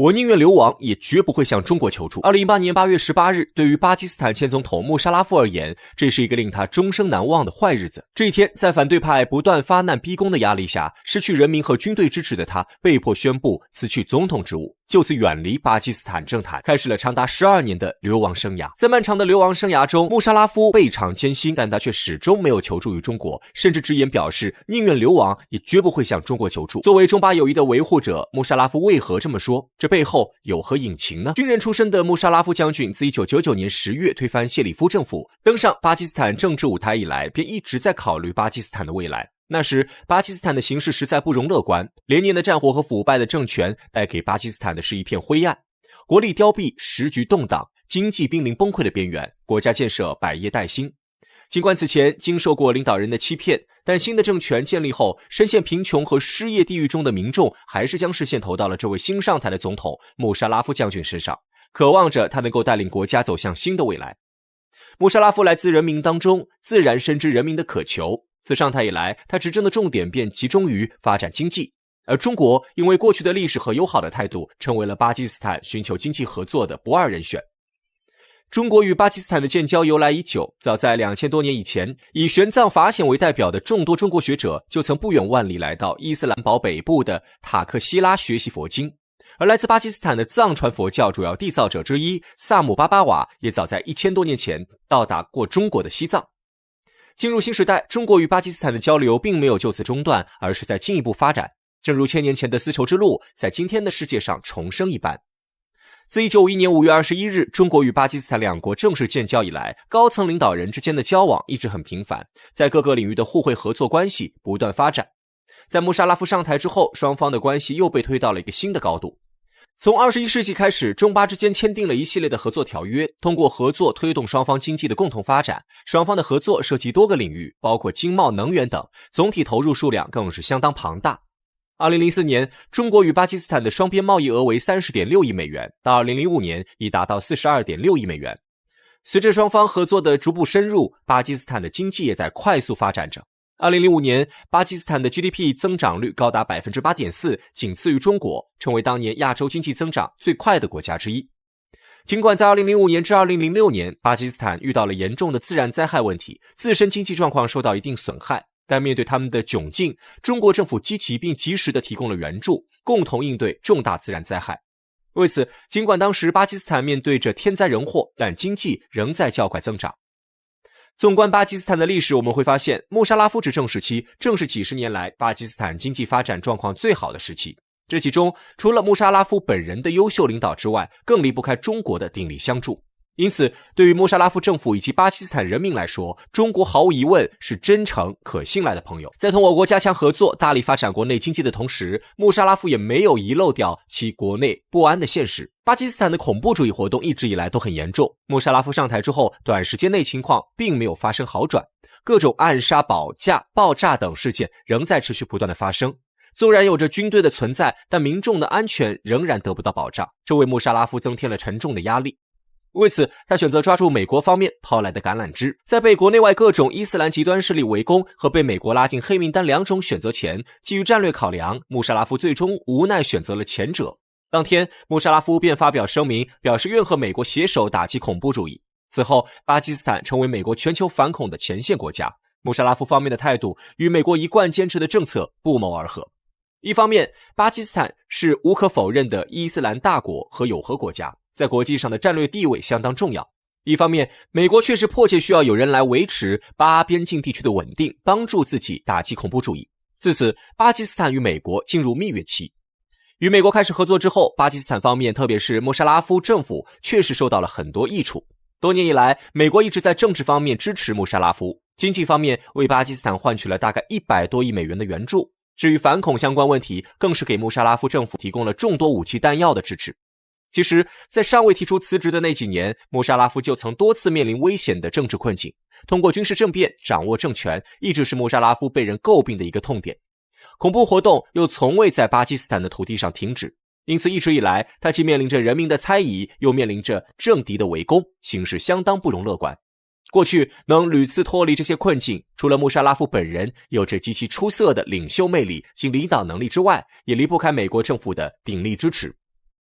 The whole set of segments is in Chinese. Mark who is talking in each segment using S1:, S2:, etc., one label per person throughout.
S1: 我宁愿流亡，也绝不会向中国求助。2018年8月18日，对于巴基斯坦前总统穆沙拉夫而言，这是一个令他终生难忘的坏日子。这一天，在反对派不断发难逼宫的压力下，失去人民和军队支持的他，被迫宣布辞去总统职务，就此远离巴基斯坦政坛，开始了长达12年的流亡生涯。在漫长的流亡生涯中，穆沙拉夫倍尝艰辛，但他却始终没有求助于中国，甚至直言表示宁愿流亡，也绝不会向中国求助。作为中巴友谊的维护者，穆沙拉夫为何这么说？这背后有何隐情呢？军人出身的穆沙拉夫将军自1999年10月推翻谢里夫政府，登上巴基斯坦政治舞台以来，便一直在考虑巴基斯坦的未来。那时巴基斯坦的形势实在不容乐观，连年的战火和腐败的政权带给巴基斯坦的是一片灰暗，国力凋敝，时局动荡，经济濒临崩溃的边缘，国家建设百业待兴。尽管此前经受过领导人的欺骗，但新的政权建立后，深陷贫穷和失业地狱中的民众还是将视线投到了这位新上台的总统穆沙拉夫将军身上，渴望着他能够带领国家走向新的未来。穆沙拉夫来自人民当中，自然深知人民的渴求。自上台以来，他执政的重点便集中于发展经济，而中国因为过去的历史和友好的态度，成为了巴基斯坦寻求经济合作的不二人选。中国与巴基斯坦的建交由来已久，早在2000多年以前，以玄奘法显为代表的众多中国学者就曾不远万里来到伊斯兰堡北部的塔克希拉学习佛经，而来自巴基斯坦的藏传佛教主要缔造者之一萨姆巴巴瓦也早在1000多年前到达过中国的西藏。进入新时代，中国与巴基斯坦的交流并没有就此中断，而是在进一步发展，正如1000年前的丝绸之路在今天的世界上重生一般。自1951年5月21日，中国与巴基斯坦两国正式建交以来，高层领导人之间的交往一直很频繁，在各个领域的互惠合作关系不断发展。在穆沙拉夫上台之后，双方的关系又被推到了一个新的高度。从21世纪开始，中巴之间签订了一系列的合作条约，通过合作推动双方经济的共同发展。双方的合作涉及多个领域，包括经贸、能源等，总体投入数量更是相当庞大。2004年，中国与巴基斯坦的双边贸易额为 30.6 亿美元，到2005年已达到 42.6 亿美元。随着双方合作的逐步深入，巴基斯坦的经济也在快速发展着。2005年，巴基斯坦的 GDP 增长率高达 8.4%， 仅次于中国，成为当年亚洲经济增长最快的国家之一。尽管在2005年至2006年，巴基斯坦遇到了严重的自然灾害问题，自身经济状况受到一定损害，但面对他们的窘境，中国政府积极并及时地提供了援助，共同应对重大自然灾害。为此，尽管当时巴基斯坦面对着天灾人祸，但经济仍在较快增长。纵观巴基斯坦的历史，我们会发现，穆沙拉夫执政时期正是几十年来巴基斯坦经济发展状况最好的时期。这其中，除了穆沙拉夫本人的优秀领导之外，更离不开中国的鼎力相助。因此，对于穆沙拉夫政府以及巴基斯坦人民来说，中国毫无疑问是真诚可信赖的朋友。在同我国加强合作，大力发展国内经济的同时，穆沙拉夫也没有遗漏掉其国内不安的现实。巴基斯坦的恐怖主义活动一直以来都很严重，穆沙拉夫上台之后，短时间内情况并没有发生好转，各种暗杀、绑架、爆炸等事件仍在持续不断的发生。纵然有着军队的存在，但民众的安全仍然得不到保障，这为穆沙拉夫增添了沉重的压力。为此，他选择抓住美国方面抛来的橄榄枝，在被国内外各种伊斯兰极端势力围攻和被美国拉进黑名单两种选择前，基于战略考量，穆沙拉夫最终无奈选择了前者。当天，穆沙拉夫便发表声明，表示愿和美国携手打击恐怖主义。此后，巴基斯坦成为美国全球反恐的前线国家。穆沙拉夫方面的态度与美国一贯坚持的政策不谋而合。一方面，巴基斯坦是无可否认的伊斯兰大国和有核国家，在国际上的战略地位相当重要。一方面，美国确实迫切需要有人来维持巴边境地区的稳定，帮助自己打击恐怖主义。自此，巴基斯坦与美国进入蜜月期。与美国开始合作之后，巴基斯坦方面，特别是穆沙拉夫政府，确实受到了很多益处。多年以来，美国一直在政治方面支持穆沙拉夫，经济方面为巴基斯坦换取了大概100多亿美元的援助。至于反恐相关问题，更是给穆沙拉夫政府提供了众多武器弹药的支持。其实，在尚未提出辞职的那几年，穆沙拉夫就曾多次面临危险的政治困境。通过军事政变掌握政权，一直是穆沙拉夫被人诟病的一个痛点。恐怖活动又从未在巴基斯坦的土地上停止，因此一直以来，他既面临着人民的猜疑，又面临着政敌的围攻，形势相当不容乐观。过去能屡次脱离这些困境，除了穆沙拉夫本人有着极其出色的领袖魅力及领导能力之外，也离不开美国政府的鼎力支持。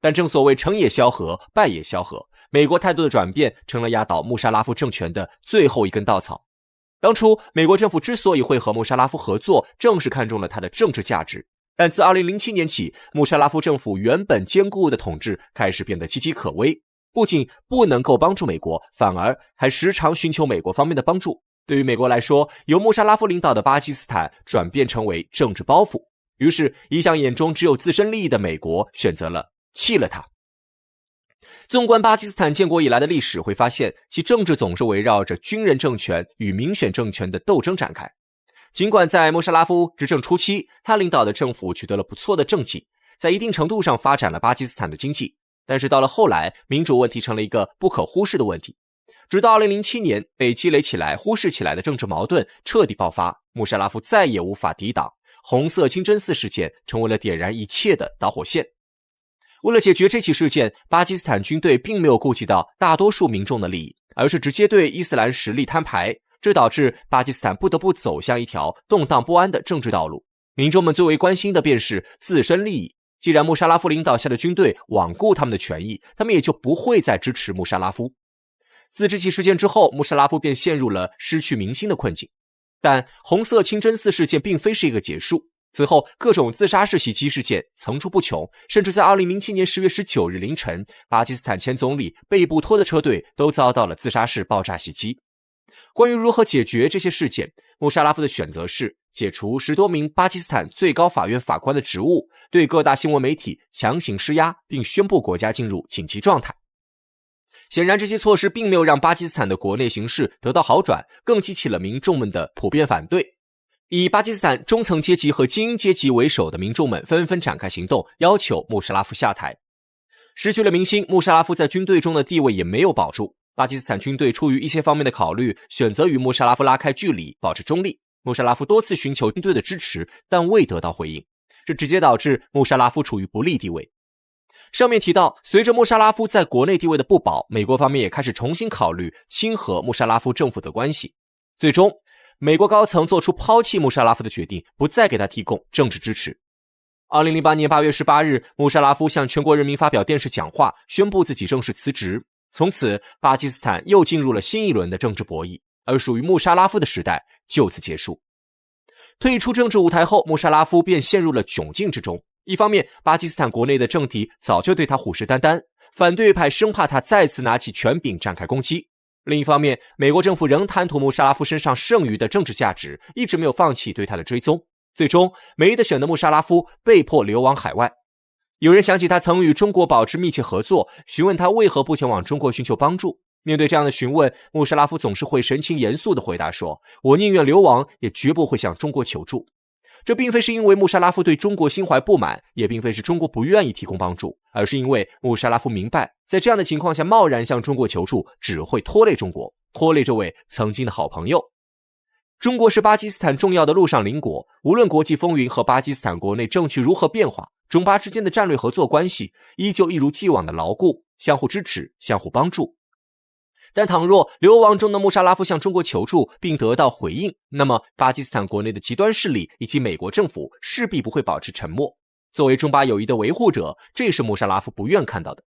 S1: 但正所谓成也萧何，败也萧何，美国态度的转变成了压倒穆沙拉夫政权的最后一根稻草。当初美国政府之所以会和穆沙拉夫合作，正是看中了他的政治价值。但自2007年起，穆沙拉夫政府原本坚固的统治开始变得岌岌可危，不仅不能够帮助美国，反而还时常寻求美国方面的帮助。对于美国来说，由穆沙拉夫领导的巴基斯坦转变成为政治包袱，于是一向眼中只有自身利益的美国选择了弃了他。纵观巴基斯坦建国以来的历史，会发现其政治总是围绕着军人政权与民选政权的斗争展开。尽管在穆沙拉夫执政初期，他领导的政府取得了不错的政绩，在一定程度上发展了巴基斯坦的经济，但是到了后来，民主问题成了一个不可忽视的问题。直到2007年，被积累起来、忽视起来的政治矛盾彻底爆发，穆沙拉夫再也无法抵挡，红色清真寺事件成为了点燃一切的导火线。为了解决这起事件，巴基斯坦军队并没有顾及到大多数民众的利益，而是直接对伊斯兰实力摊牌，这导致巴基斯坦不得不走向一条动荡不安的政治道路。民众们最为关心的便是自身利益，既然穆沙拉夫领导下的军队罔顾他们的权益，他们也就不会再支持穆沙拉夫。自这起事件之后，穆沙拉夫便陷入了失去民心的困境。但红色清真寺事件并非是一个结束，此后各种自杀式袭击事件层出不穷，甚至在2007年10月19日凌晨，巴基斯坦前总理贝布托的车队都遭到了自杀式爆炸袭击。关于如何解决这些事件，穆沙拉夫的选择是解除10多名巴基斯坦最高法院法官的职务，对各大新闻媒体强行施压，并宣布国家进入紧急状态。显然，这些措施并没有让巴基斯坦的国内形势得到好转，更激起了民众们的普遍反对。以巴基斯坦中层阶级和精英阶级为首的民众们纷纷展开行动，要求穆沙拉夫下台。失去了民心，穆沙拉夫在军队中的地位也没有保住。巴基斯坦军队出于一些方面的考虑，选择与穆沙拉夫拉开距离，保持中立。穆沙拉夫多次寻求军队的支持，但未得到回应，这直接导致穆沙拉夫处于不利地位。上面提到，随着穆沙拉夫在国内地位的不保，美国方面也开始重新考虑新和穆沙拉夫政府的关系。最终，美国高层做出抛弃穆沙拉夫的决定，不再给他提供政治支持。2008年8月18日，穆沙拉夫向全国人民发表电视讲话，宣布自己正式辞职。从此，巴基斯坦又进入了新一轮的政治博弈，而属于穆沙拉夫的时代就此结束。退出政治舞台后，穆沙拉夫便陷入了窘境之中。一方面，巴基斯坦国内的政体早就对他虎视眈眈，反对派生怕他再次拿起权柄展开攻击。另一方面，美国政府仍贪图穆沙拉夫身上剩余的政治价值，一直没有放弃对他的追踪。最终，没得选的穆沙拉夫被迫流亡海外。有人想起他曾与中国保持密切合作，询问他为何不前往中国寻求帮助。面对这样的询问，穆沙拉夫总是会神情严肃地回答说：“我宁愿流亡，也绝不会向中国求助。”这并非是因为穆沙拉夫对中国心怀不满，也并非是中国不愿意提供帮助，而是因为穆沙拉夫明白，在这样的情况下贸然向中国求助，只会拖累中国，拖累这位曾经的好朋友。中国是巴基斯坦重要的陆上邻国，无论国际风云和巴基斯坦国内政局如何变化，中巴之间的战略合作关系依旧一如既往的牢固，相互支持，相互帮助。但倘若流亡中的穆沙拉夫向中国求助并得到回应，那么巴基斯坦国内的极端势力以及美国政府势必不会保持沉默。作为中巴友谊的维护者，这是穆沙拉夫不愿看到的。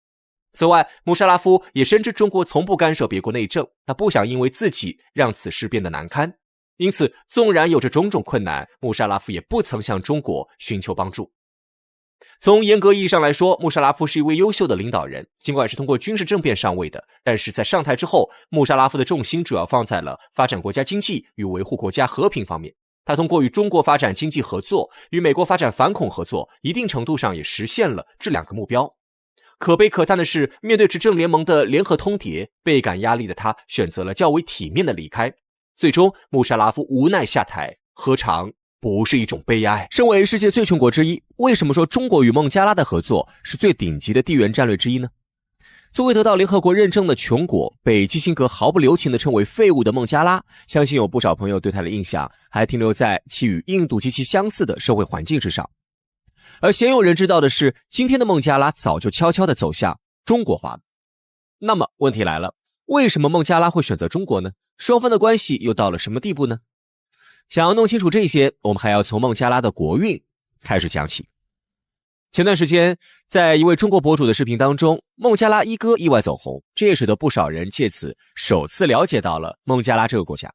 S1: 此外，穆沙拉夫也深知中国从不干涉别国内政，他不想因为自己让此事变得难堪。因此，纵然有着种种困难，穆沙拉夫也不曾向中国寻求帮助。从严格意义上来说，穆沙拉夫是一位优秀的领导人，尽管是通过军事政变上位的，但是在上台之后，穆沙拉夫的重心主要放在了发展国家经济与维护国家和平方面。他通过与中国发展经济合作，与美国发展反恐合作，一定程度上也实现了这两个目标。可悲可叹的是，面对执政联盟的联合通牒，倍感压力的他选择了较为体面的离开。最终，穆沙拉夫无奈下台，何尝不是一种悲哀？身为世界最穷国之一，为什么说中国与孟加拉的合作是最顶级的地缘战略之一呢？作为得到联合国认证的穷国，被基辛格毫不留情地称为废物的孟加拉，相信有不少朋友对他的印象还停留在其与印度极其相似的社会环境之上。而鲜有人知道的是，今天的孟加拉早就悄悄地走向中国化。那么问题来了，为什么孟加拉会选择中国呢？双方的关系又到了什么地步呢？想要弄清楚这些，我们还要从孟加拉的国运开始讲起。前段时间，在一位中国博主的视频当中，孟加拉一哥意外走红，这也使得不少人借此首次了解到了孟加拉这个国家。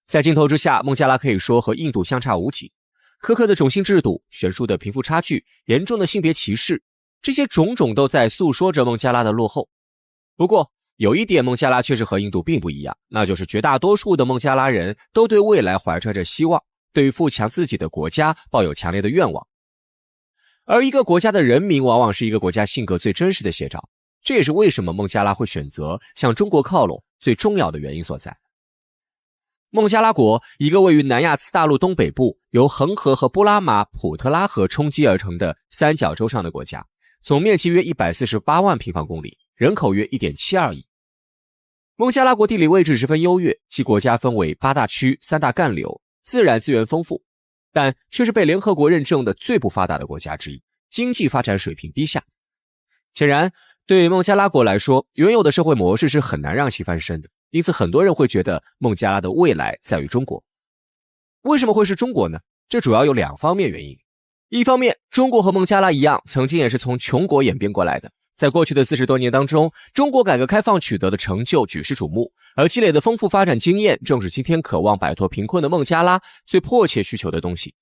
S1: 在镜头之下，孟加拉可以说和印度相差无几，苛刻的种姓制度、悬殊的贫富差距、严重的性别歧视，这些种种都在诉说着孟加拉的落后。不过，有一点孟加拉确实和印度并不一样，那就是绝大多数的孟加拉人都对未来怀揣着希望，对于富强自己的国家抱有强烈的愿望。而一个国家的人民往往是一个国家性格最真实的写照，这也是为什么孟加拉会选择向中国靠拢最重要的原因所在。孟加拉国，一个位于南亚次大陆东北部，由恒河和布拉马普特拉河冲击而成的三角洲上的国家，总面积约148万平方公里，人口约 1.72 亿。孟加拉国地理位置十分优越，其国家分为8大区、3大干流，自然资源丰富，但却是被联合国认证的最不发达的国家之一，经济发展水平低下。显然，对孟加拉国来说，原有的社会模式是很难让其翻身的，因此很多人会觉得孟加拉的未来在于中国。为什么会是中国呢？这主要有2方面原因。一方面，中国和孟加拉一样，曾经也是从穷国演变过来的。在过去的40多年当中，中国改革开放取得的成就举世瞩目，而积累的丰富发展经验正是今天渴望摆脱贫困的孟加拉最迫切需求的东西。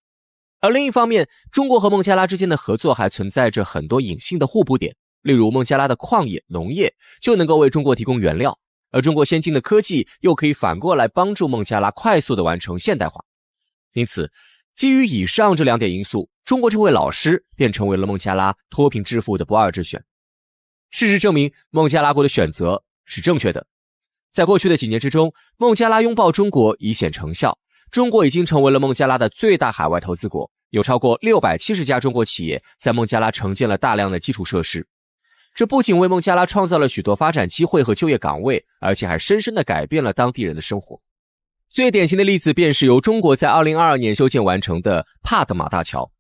S1: 而另一方面，中国和孟加拉之间的合作还存在着很多隐性的互补点，例如孟加拉的矿业、农业就能够为中国提供原料，而中国先进的科技又可以反过来帮助孟加拉快速地完成现代化。因此，基于以上这2点因素，中国这位老师便成为了孟加拉脱贫致富的不二之选。事实证明，孟加拉国的选择是正确的。在过去的几年之中，孟加拉拥抱中国已显成效，中国已经成为了孟加拉的最大海外投资国，有超过670家中国企业在孟加拉承建了大量的基础设施。这不仅为孟加拉创造了许多发展机会和就业岗位，而且还深深地改变了当地人的生活。最典型的例子便是由中国在2022年修建完成的帕德玛大桥。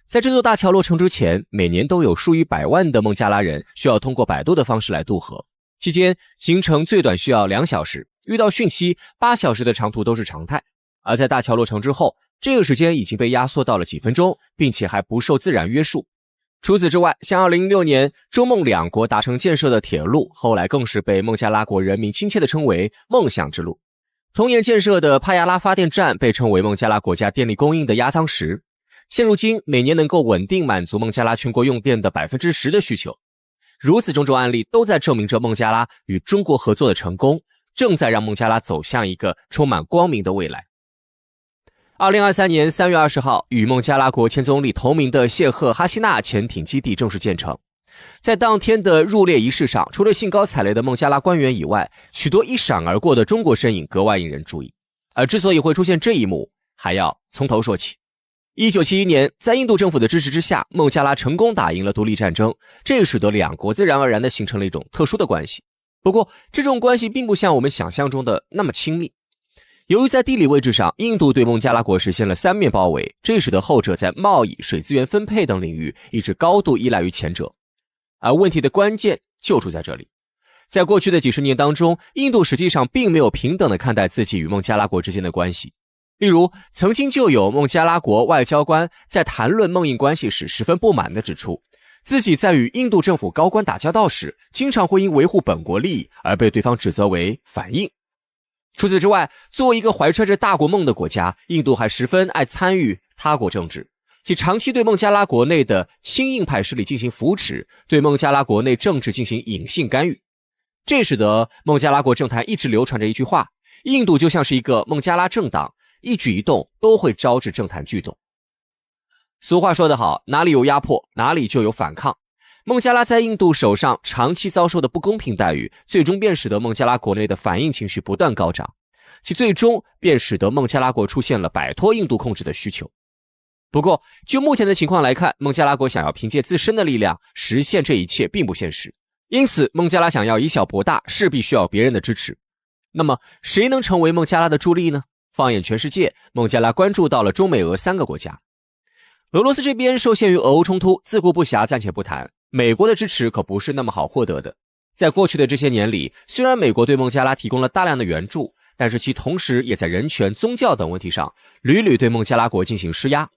S1: 在这座大桥落成之前，每年都有数以百万的孟加拉人需要通过摆渡的方式来渡河，期间行程最短需要2小时，遇到汛期8小时的长途都是常态。而在大桥落成之后，这个时间已经被压缩到了几分钟，并且还不受自然约束。除此之外，像2016年中孟2国达成建设的铁路，后来更是被孟加拉国人民亲切地称为梦想之路。同年建设的帕亚拉发电站被称为孟加拉国家电力供应的压舱石，现如今每年能够稳定满足孟加拉全国用电的 10% 的需求。如此种种案例都在证明着孟加拉与中国合作的成功，正在让孟加拉走向一个充满光明的未来。2023年3月20号，与孟加拉国前总理同名的谢赫哈希纳潜艇基地正式建成。在当天的入列仪式上，除了兴高采烈的孟加拉官员以外，许多一闪而过的中国身影格外引人注意。而之所以会出现这一幕，还要从头说起。1971年，在印度政府的支持之下，孟加拉成功打赢了独立战争，这也使得2国自然而然地形成了一种特殊的关系。不过，这种关系并不像我们想象中的那么亲密。由于在地理位置上，印度对孟加拉国实现了3面包围，这使得后者在贸易、水资源分配等领域一直高度依赖于前者。而问题的关键就出在这里。在过去的几十年当中，印度实际上并没有平等地看待自己与孟加拉国之间的关系。例如，曾经就有孟加拉国外交官在谈论孟印关系时十分不满地指出，自己在与印度政府高官打交道时，经常会因维护本国利益而被对方指责为反印。除此之外，作为一个怀揣着大国梦的国家，印度还十分爱参与他国政治，其长期对孟加拉国内的亲印派势力进行扶持，对孟加拉国内政治进行隐性干预。这使得孟加拉国政坛一直流传着一句话：印度就像是一个孟加拉政党，一举一动都会招致政坛巨动。俗话说得好，哪里有压迫，哪里就有反抗。孟加拉在印度手上长期遭受的不公平待遇，最终便使得孟加拉国内的反印情绪不断高涨，其最终便使得孟加拉国出现了摆脱印度控制的需求。不过，就目前的情况来看，孟加拉国想要凭借自身的力量实现这一切并不现实。因此，孟加拉想要以小博大，势必需要别人的支持。那么，谁能成为孟加拉的助力呢？放眼全世界，孟加拉关注到了中美俄3个国家。俄罗斯这边受限于俄乌冲突，自顾不暇暂且不谈，美国的支持可不是那么好获得的。在过去的这些年里，虽然美国对孟加拉提供了大量的援助，但是其同时也在人权、宗教等问题上屡屡对孟加拉国进行施压。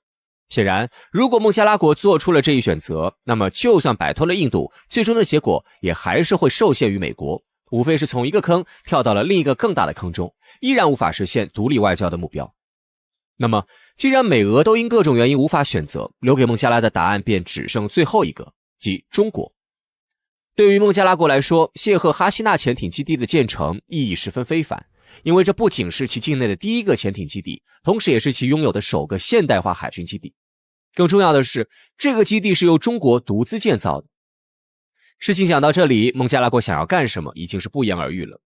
S1: 显然，如果孟加拉国做出了这一选择，那么就算摆脱了印度，最终的结果也还是会受限于美国，无非是从一个坑跳到了另一个更大的坑中，依然无法实现独立外交的目标。那么，既然美俄都因各种原因无法选择，留给孟加拉的答案便只剩最后一个，即中国。对于孟加拉国来说，谢赫哈希纳潜艇基地的建成意义十分非凡，因为这不仅是其境内的第一个潜艇基地，同时也是其拥有的首个现代化海军基地。更重要的是，这个基地是由中国独资建造的。事情讲到这里，孟加拉国想要干什么已经是不言而喻了。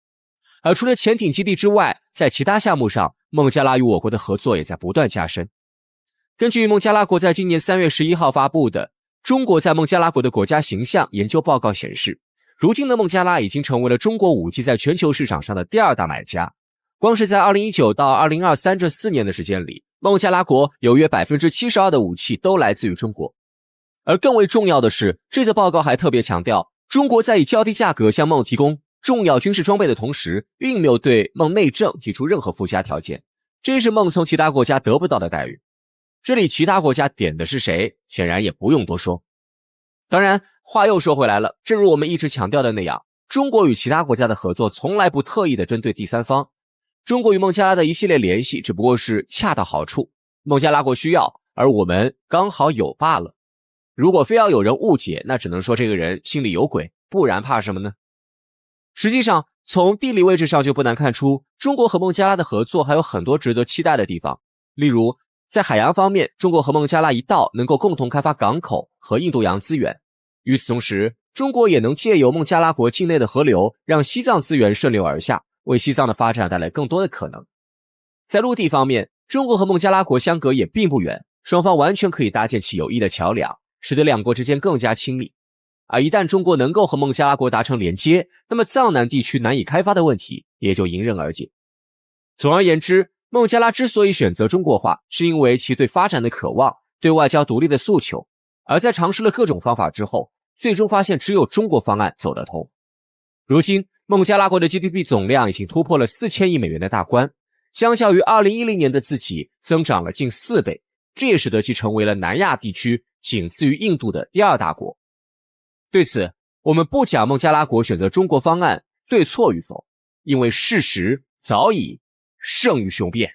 S1: 而除了潜艇基地之外，在其他项目上，孟加拉与我国的合作也在不断加深。根据孟加拉国在今年3月11号发布的《中国在孟加拉国的国家形象研究报告》显示，如今的孟加拉已经成为了中国5G在全球市场上的第2大买家。光是在2019到2023这4年的时间里，孟加拉国有约 72% 的武器都来自于中国。而更为重要的是，这则报告还特别强调，中国在以较低价格向孟提供重要军事装备的同时，并没有对孟内政提出任何附加条件，这是孟从其他国家得不到的待遇。这里其他国家点的是谁，显然也不用多说。当然，话又说回来了，正如我们一直强调的那样，中国与其他国家的合作从来不特意的针对第三方。中国与孟加拉的一系列联系只不过是恰到好处，孟加拉国需要，而我们刚好有罢了。如果非要有人误解，那只能说这个人心里有鬼，不然怕什么呢？实际上，从地理位置上就不难看出，中国和孟加拉的合作还有很多值得期待的地方。例如，在海洋方面，中国和孟加拉一道能够共同开发港口和印度洋资源。与此同时，中国也能借由孟加拉国境内的河流，让西藏资源顺流而下，为西藏的发展带来更多的可能。在陆地方面，中国和孟加拉国相隔也并不远，双方完全可以搭建起有益的桥梁，使得两国之间更加亲密。而一旦中国能够和孟加拉国达成连接，那么藏南地区难以开发的问题也就迎刃而解。总而言之，孟加拉之所以选择中国化，是因为其对发展的渴望，对外交独立的诉求，而在尝试了各种方法之后，最终发现只有中国方案走得通。如今，孟加拉国的 GDP 总量已经突破了4000亿美元的大关，相较于2010年的自己增长了近4倍，这也使得其成为了南亚地区仅次于印度的第2大国。对此，我们不讲孟加拉国选择中国方案对错与否，因为事实早已胜于雄辩。